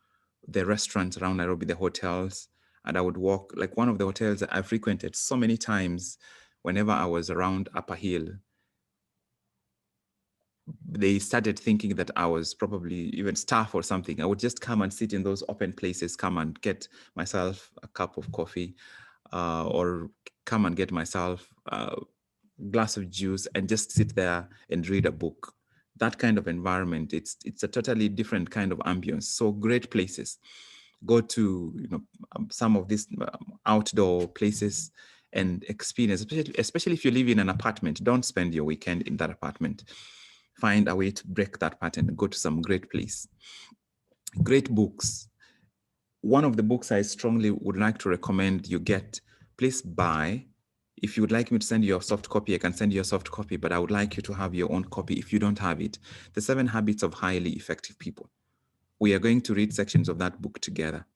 the restaurants around Nairobi, the hotels, and I would walk, like one of the hotels that I frequented so many times whenever I was around Upper Hill. They started thinking that I was probably even staff or something. I would just come and sit in those open places, come and get myself a cup of coffee, or come and get myself a glass of juice and just sit there and read a book. That kind of environment, it's a totally different kind of ambience. So great places. Go to some of these outdoor places and experience, especially if you live in an apartment. Don't spend your weekend in that apartment. Find a way to break that pattern and go to some great place. Great books. One of the books I strongly would like to recommend you get, please buy. If you would like me to send you a soft copy, I can send you a soft copy, but I would like you to have your own copy if you don't have it. The 7 Habits of Highly Effective People. We are going to read sections of that book together.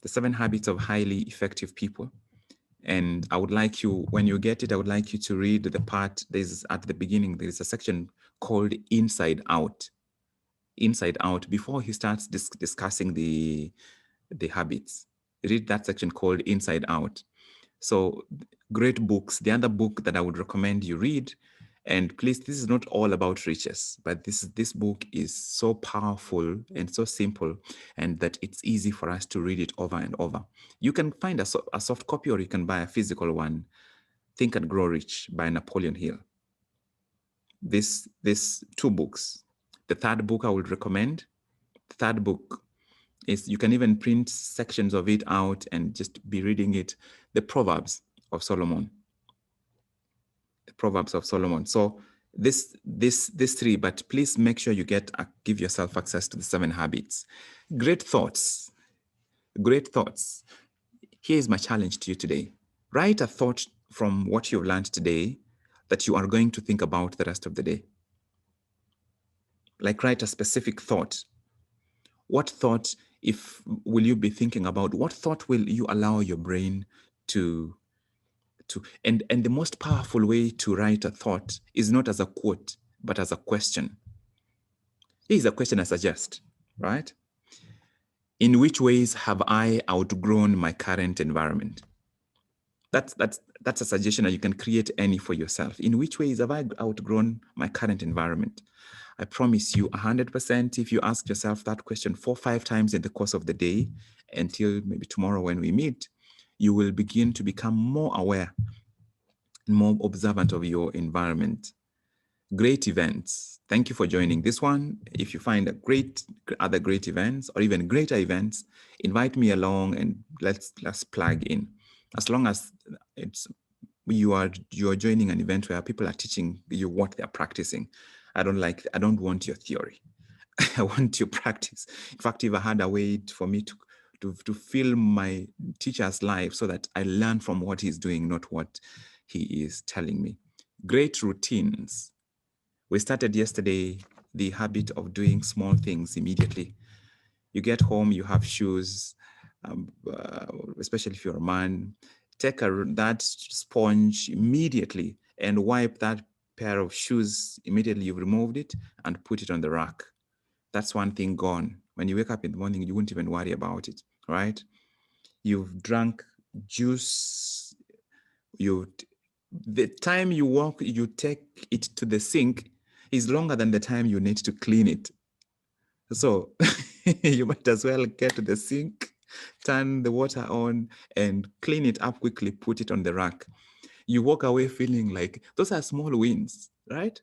The 7 Habits of Highly Effective People. And I would like you, when you get it, I would like you to read the part, there's at the beginning, there's a section called Inside Out. Inside Out, before he starts discussing the habits. Read that section called Inside Out. So great books. The other book that I would recommend you read, and please, this is not all about riches, but this book is so powerful and so simple, and that it's easy for us to read it over and over. You can find a soft copy, or you can buy a physical one. Think and Grow Rich by Napoleon Hill. This 2 books. The third book I would recommend, the third book is, you can even print sections of it out and just be reading it, the Proverbs of Solomon. The Proverbs of Solomon. So this 3, but please make sure you give yourself access to the 7 habits. Great thoughts. Great thoughts. Here's my challenge to you today. Write a thought from what you've learned today that you are going to think about the rest of the day. Like, write a specific thought. What thought will you be thinking about? What thought will you allow your brain to and the most powerful way to write a thought is not as a quote, but as a question. Here's a question I suggest, right? In which ways have I outgrown my current environment? That's a suggestion, and you can create any for yourself. In which ways have I outgrown my current environment? I promise you 100%, if you ask yourself that question 4 or 5 times in the course of the day, until maybe tomorrow when we meet, you will begin to become more aware, more observant of your environment. Great events. Thank you for joining this one. If you find other great events or even greater events, invite me along and let's plug in. As long as you are joining an event where people are teaching you what they're practicing. I don't want your theory. I want to practice. In fact, if I had a way for me to feel my teacher's life so that I learn from what he's doing, not what he is telling me. Great routines. We started yesterday the habit of doing small things immediately. You get home, you have shoes, especially if you're a man, take that sponge immediately and wipe that pair of shoes immediately you've removed it and put it on the rack. That's one thing gone. When you wake up in the morning, you won't even worry about it, right? You've drunk juice. The time you walk, you take it to the sink is longer than the time you need to clean it. So you might as well get to the sink, turn the water on and clean it up quickly, put it on the rack. You walk away feeling like those are small wins, right?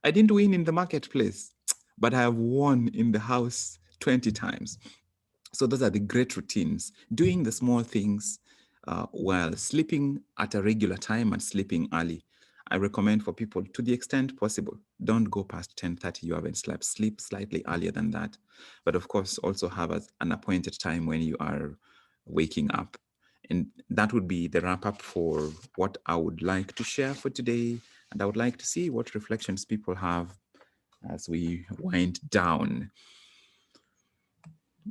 I didn't win in the marketplace, but I have won in the house 20 times. So those are the great routines, doing the small things while sleeping at a regular time and sleeping early. I recommend for people, to the extent possible, don't go past 10:30, you haven't slept. Sleep slightly earlier than that. But of course, also have an appointed time when you are waking up. And that would be the wrap up for what I would like to share for today. And I would like to see what reflections people have as we wind down.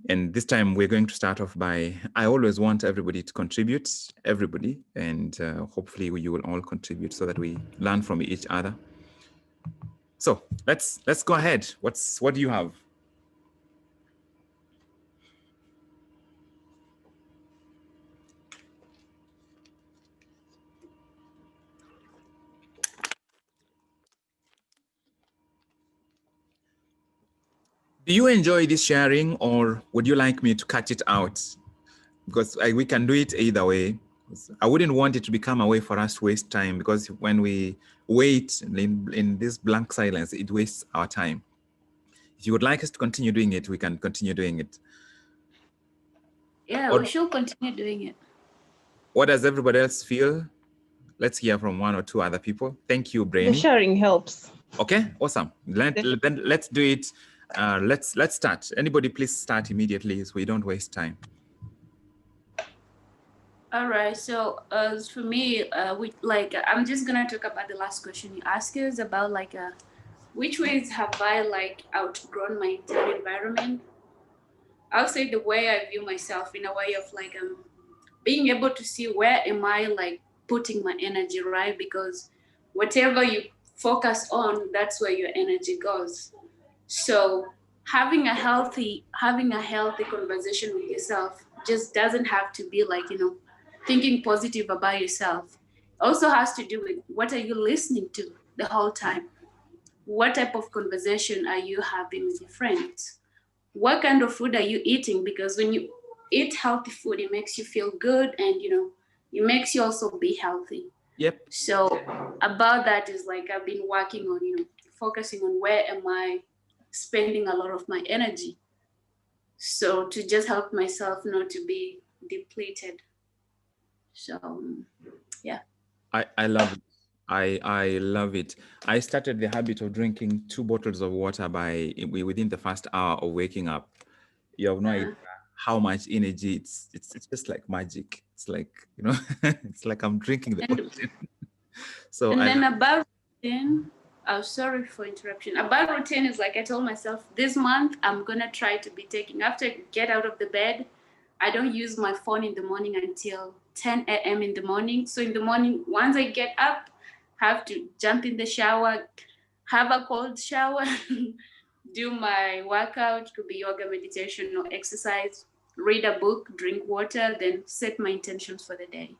And this time we're going to start off by, I always want everybody to contribute, everybody, and hopefully you will all contribute so that we learn from each other. So let's go ahead. What do you have? Do you enjoy this sharing, or would you like me to cut it out? Because we can do it either way. I wouldn't want it to become a way for us to waste time, because when we wait in this blank silence, it wastes our time. If you would like us to continue doing it, we can continue doing it. Yeah, we should continue doing it. What does everybody else feel? Let's hear from one or two other people. Thank you, Brainy. The sharing helps. Okay, awesome. Then let's do it. Let's start. Anybody please start immediately so we don't waste time. All right. So for me, I'm just gonna talk about the last question you asked us about which ways have I outgrown my internal environment. I'll say the way I view myself in a way of being able to see where am I putting my energy, right? Because whatever you focus on, that's where your energy goes. So having a healthy conversation with yourself just doesn't have to be thinking positive about yourself. It also has to do with what are you listening to the whole time? What type of conversation are you having with your friends? What kind of food are you eating? Because when you eat healthy food, it makes you feel good, and it makes you also be healthy. Yep. So about that is I've been working on focusing on where am I spending a lot of my energy, so to just help myself not to be depleted. So yeah, I love it. I love it. I started the habit of drinking 2 bottles of water within the first hour of waking up. You have no idea how much energy it's just like magic. It's like it's like I'm drinking the ocean. So and then about routine, sorry for interruption. About routine is I told myself this month I'm gonna try to be taking, after I get out of the bed, I don't use my phone in the morning until 10 a.m. in the morning. So in the morning, once I get up, have to jump in the shower, have a cold shower, do my workout, could be yoga, meditation, or exercise, read a book, drink water, then set my intentions for the day.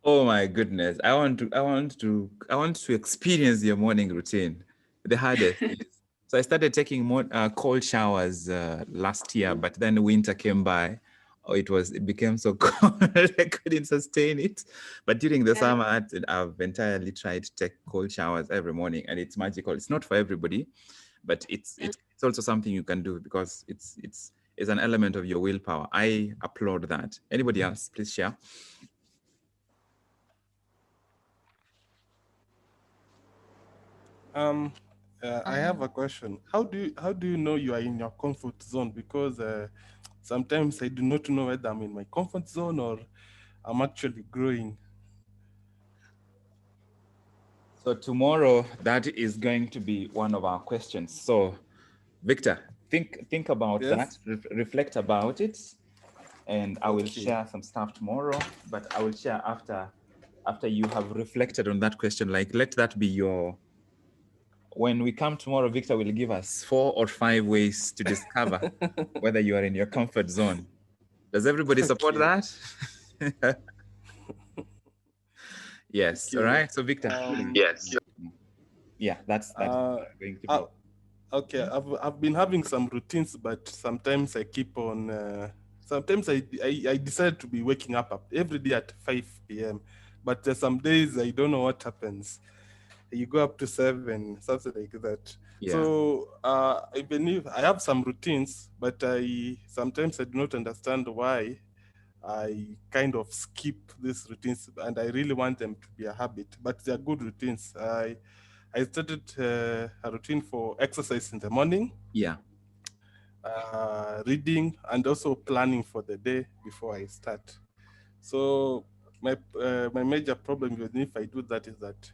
Oh my goodness. I want to experience your morning routine. The hardest is, so I started taking more cold showers last year, but then winter came by. It became so cold I couldn't sustain it. But during the summer, I've entirely tried to take cold showers every morning, and it's magical. It's not for everybody, but it's also something you can do because it's an element of your willpower. I applaud that. Anybody else, please share. I have a question. How do you know you are in your comfort zone? Because sometimes I do not know whether I'm in my comfort zone or I'm actually growing. So tomorrow, that is going to be one of our questions. So, Victor, think about that, Yes. reflect about it, and I will Okay. share some stuff tomorrow. But I will share after you have reflected on that question. Like, let that be your. When we come tomorrow, Victor will give us 4 or 5 ways to discover whether you are in your comfort zone. Does everybody support Okay. that? Yes. All Okay. right. So, Victor. Yes. Yeah, that's going to be. Okay, I've been having some routines, but sometimes I keep on. Sometimes I decide to be waking up every day at 5 p.m. But there's some days I don't know what happens. You go up to 7, something like that. Yeah. So I believe I have some routines, but sometimes I do not understand why I kind of skip these routines, and I really want them to be a habit. But they are good routines. I started a routine for exercise in the morning. Yeah. Reading and also planning for the day before I start. So my major problem with if I do that is that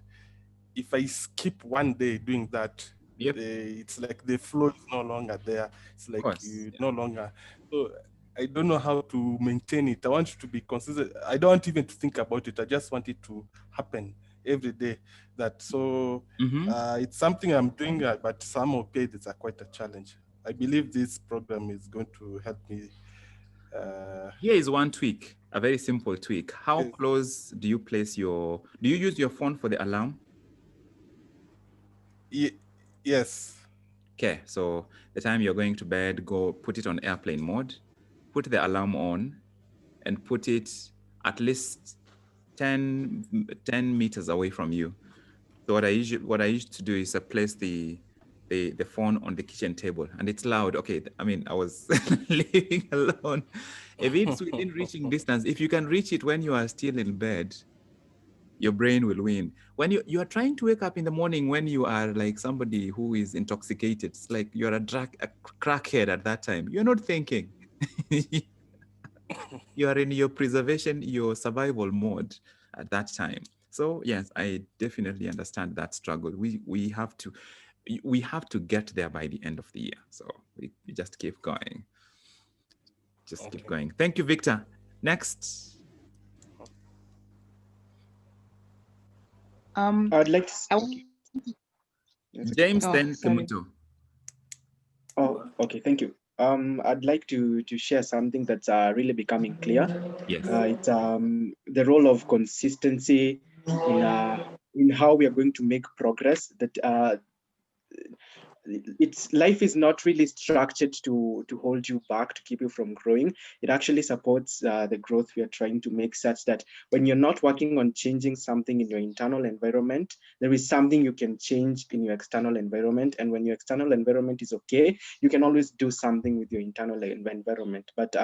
if I skip one day doing that, yep. It's like the flow is no longer there. It's like you yeah. no longer. So I don't know how to maintain it. I want it to be consistent. I don't want even to think about it. I just want it to happen every day. That so it's something I'm doing, but some of it are quite a challenge. I believe this program is going to help me. Here is one tweak, a very simple tweak. How close do you place do you use your phone for the alarm? Yes. Okay, so the time you're going to bed, go put it on airplane mode, put the alarm on, and put it at least 10 meters away from you. So what I used to do is I place the phone on the kitchen table, and it's loud. Okay, I mean, I was living alone. If it's within reaching distance, if you can reach it when you are still in bed, your brain will win. When you are trying to wake up in the morning when you are like somebody who is intoxicated, it's like you're a crackhead at that time. You're not thinking. You are in your preservation, your survival mode at that time. So yes, I definitely understand that struggle. We have to get there by the end of the year. So we just keep going. Just keep going. Thank you, Victor. Next. I'd like to. James, then Kemuto. Oh, okay. Thank you. I'd like to share something that's really becoming clear. Yes. It's the role of consistency in how we are going to make progress. That life is not really structured to hold you back, to keep you from growing. It actually supports the growth we are trying to make, such that when you're not working on changing something in your internal environment, there is something you can change in your external environment. And when your external environment is okay, you can always do something with your internal environment. But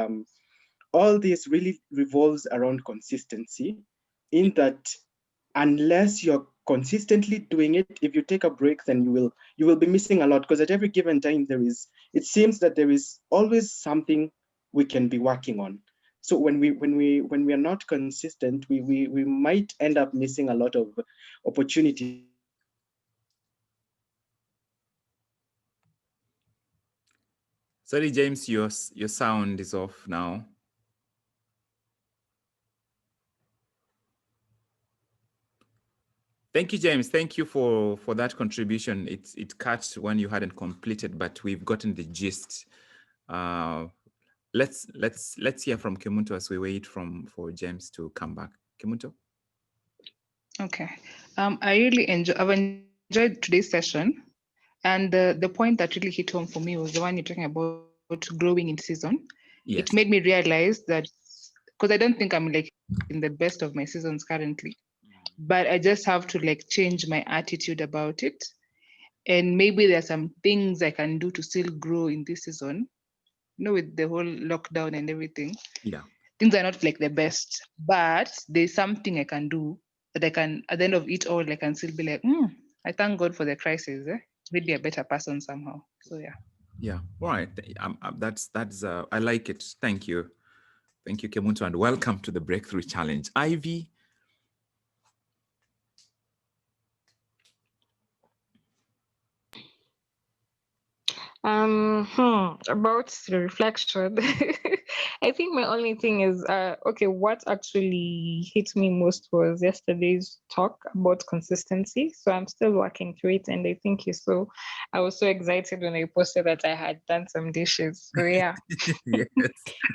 all this really revolves around consistency, in that unless you're consistently doing it, if you take a break, then you will be missing a lot, because at every given time it seems that there is always something we can be working on. So when we are not consistent, we might end up missing a lot of opportunities. Sorry, James, your sound is off now. Thank you, James. Thank you for that contribution. It cut when you hadn't completed, but we've gotten the gist. Let's hear from Kemunto as we wait for James to come back. Kemunto. Okay. I've enjoyed today's session, and the point that really hit home for me was the one you're talking about growing in season. Yes. It made me realize that, because I don't think I'm like in the best of my seasons currently, but I just have to like change my attitude about it. And maybe there's some things I can do to still grow in this season, with the whole lockdown and everything. Yeah. Things are not like the best, but there's something I can do that I can, at the end of it all, I can still be like, I thank God for the crisis. maybe a better person somehow. So yeah. Yeah. All right. That's I like it. Thank you. Thank you, Kemuntu, and welcome to the Breakthrough Challenge. Ivy. About the reflection, I think my only thing is okay, what actually hit me most was yesterday's talk about consistency. So I'm still working through it, and I think I was so excited when I posted that I had done some dishes. So yeah. Yes.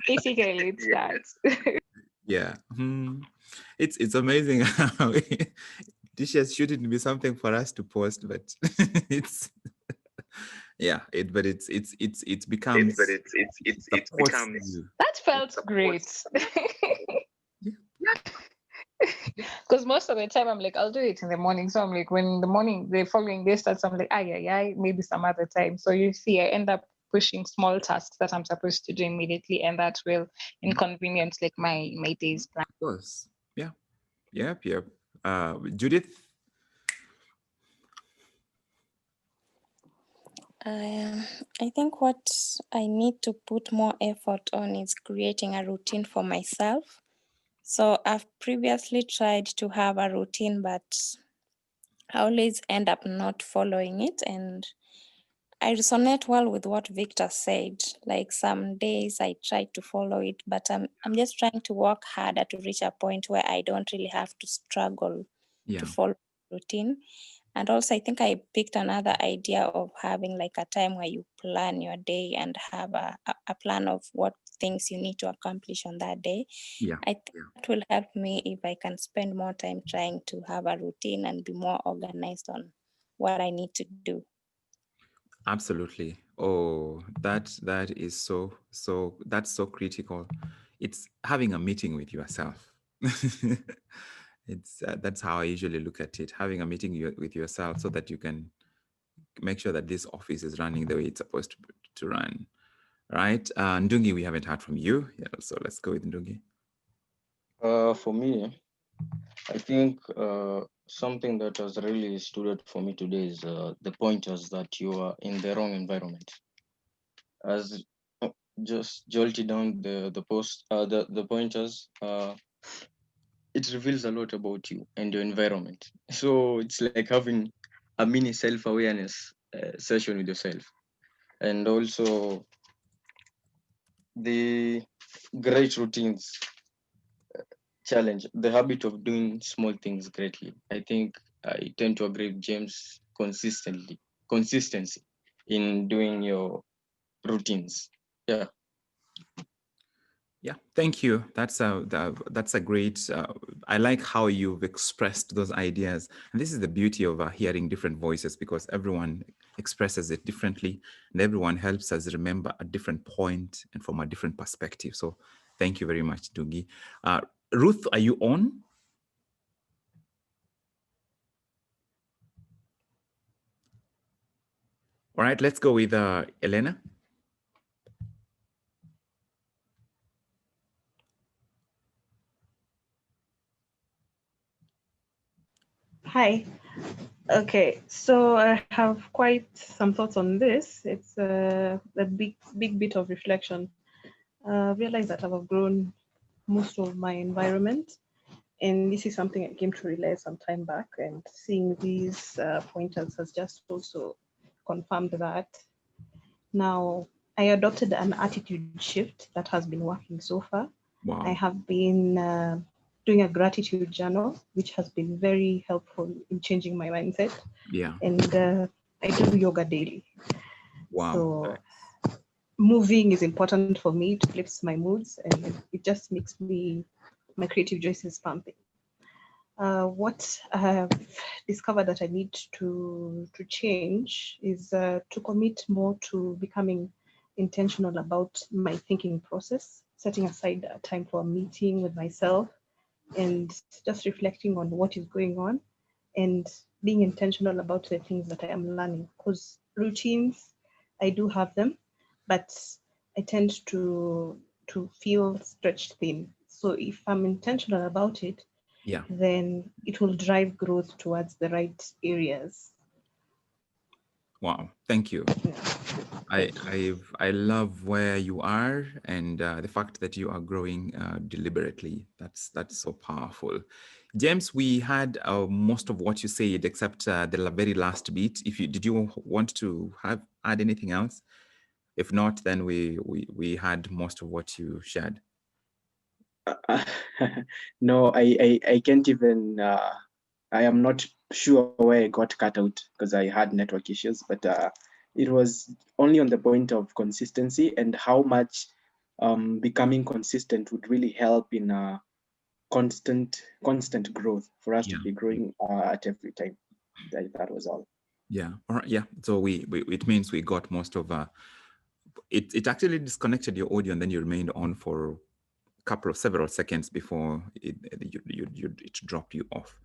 Basically it's that. Yeah. It's amazing how dishes shouldn't be something for us to post, but it's yeah, it becomes becomes that felt great. Because most of the time I'm like, I'll do it in the morning. So I'm like, when the morning, the following day starts, I'm like, maybe some other time. So you see, I end up pushing small tasks that I'm supposed to do immediately, and that will inconvenience like my day's plan. Of course. Yeah. Yep. Judith. I think what I need to put more effort on is creating a routine for myself. So I've previously tried to have a routine, but I always end up not following it. And I resonate well with what Victor said. Like some days I try to follow it, but I'm just trying to work harder to reach a point where I don't really have to struggle to follow routine. And also I think I picked another idea of having like a time where you plan your day and have a plan of what things you need to accomplish on that day. Yeah. I think that will help me if I can spend more time trying to have a routine and be more organized on what I need to do. Absolutely. Oh, that is that's so critical. It's having a meeting with yourself. It's that's how I usually look at it. Having a meeting with yourself so that you can make sure that this office is running the way it's supposed to run. Right? Ndungi, we haven't heard from you. Yeah, so let's go with Ndungi. For me, I think something that has really stood out for me today is the pointers that you are in the wrong environment. As just jolted down the pointers, it reveals a lot about you and your environment. So it's like having a mini self-awareness session with yourself, and also the great routines challenge, the habit of doing small things greatly. I think I tend to agree with James. Consistency in doing your routines. Yeah. Yeah, thank you. That's a great. I like how you've expressed those ideas, and this is the beauty of hearing different voices, because everyone expresses it differently, and everyone helps us remember a different point and from a different perspective. So, thank you very much, Dungi. Ruth, are you on? All right, let's go with Elena. Hi. Okay, so I have quite some thoughts on this. It's a big bit of reflection. Realize that I've outgrown most of my environment, and this is something I came to realize some time back. And seeing these pointers has just also confirmed that. Now, I adopted an attitude shift that has been working so far. Wow. I have been doing a gratitude journal, which has been very helpful in changing my mindset. Yeah. And I do yoga daily. Wow. So moving is important for me to lift my moods, and it just makes my creative juices pumping. What I have discovered that I need to change is to commit more to becoming intentional about my thinking process, setting aside time for a meeting with myself and just reflecting on what is going on and being intentional about the things that I am learning. Because routines, I do have them, but I tend to feel stretched thin. So if I'm intentional about it, then it will drive growth towards the right areas. Wow, thank you. I love where you are, and the fact that you are growing deliberately. That's so powerful. James, we had most of what you said, except the very last bit. If you did, you want to add anything else? If not, then we had most of what you shared. No, I can't even. I am not sure where I got cut out because I had network issues, but it was only on the point of consistency and how much becoming consistent would really help in constant growth for us to be growing at every time. That was all. Yeah. All right. Yeah. So we it means we got most of it actually disconnected your audio and then you remained on for several seconds before it dropped you off.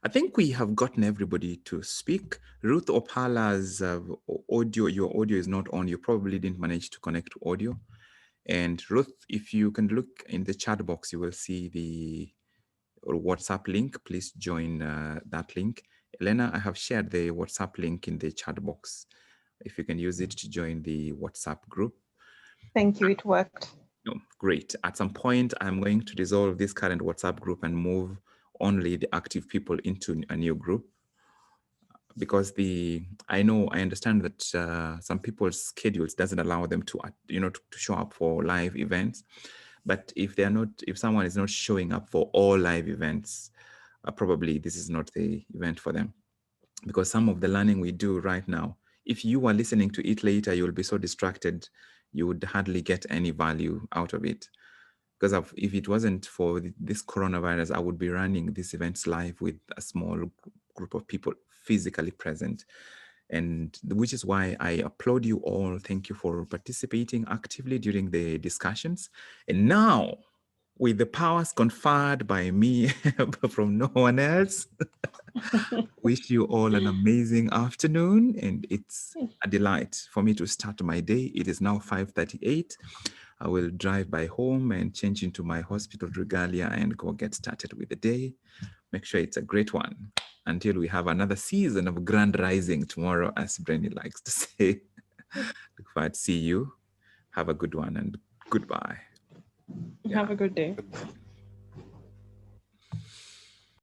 I think we have gotten everybody to speak. Ruth Opala's audio, your audio is not on. You probably didn't manage to connect to audio. And Ruth, if you can look in the chat box, you will see the WhatsApp link. Please join that link. Elena, I have shared the WhatsApp link in the chat box. If you can use it to join the WhatsApp group. Thank you, it worked. No, great. At some point, I'm going to dissolve this current WhatsApp group and move only the active people into a new group, because I understand that some people's schedules doesn't allow them to show up for live events. But if someone is not showing up for all live events, probably this is not the event for them, because some of the learning we do right now, if you are listening to it later, you'll be so distracted, you would hardly get any value out of it. Because if it wasn't for this coronavirus, I would be running these events live with a small group of people physically present. And which is why I applaud you all. Thank you for participating actively during the discussions. And now, with the powers conferred by me from no one else, wish you all an amazing afternoon. And it's a delight for me to start my day. It is now 5:38. I will drive by home and change into my hospital regalia and go get started with the day. Make sure it's a great one until we have another season of grand rising tomorrow, as Brenny likes to say. Look forward to see you. Have a good one and goodbye. Have a good day. Goodbye.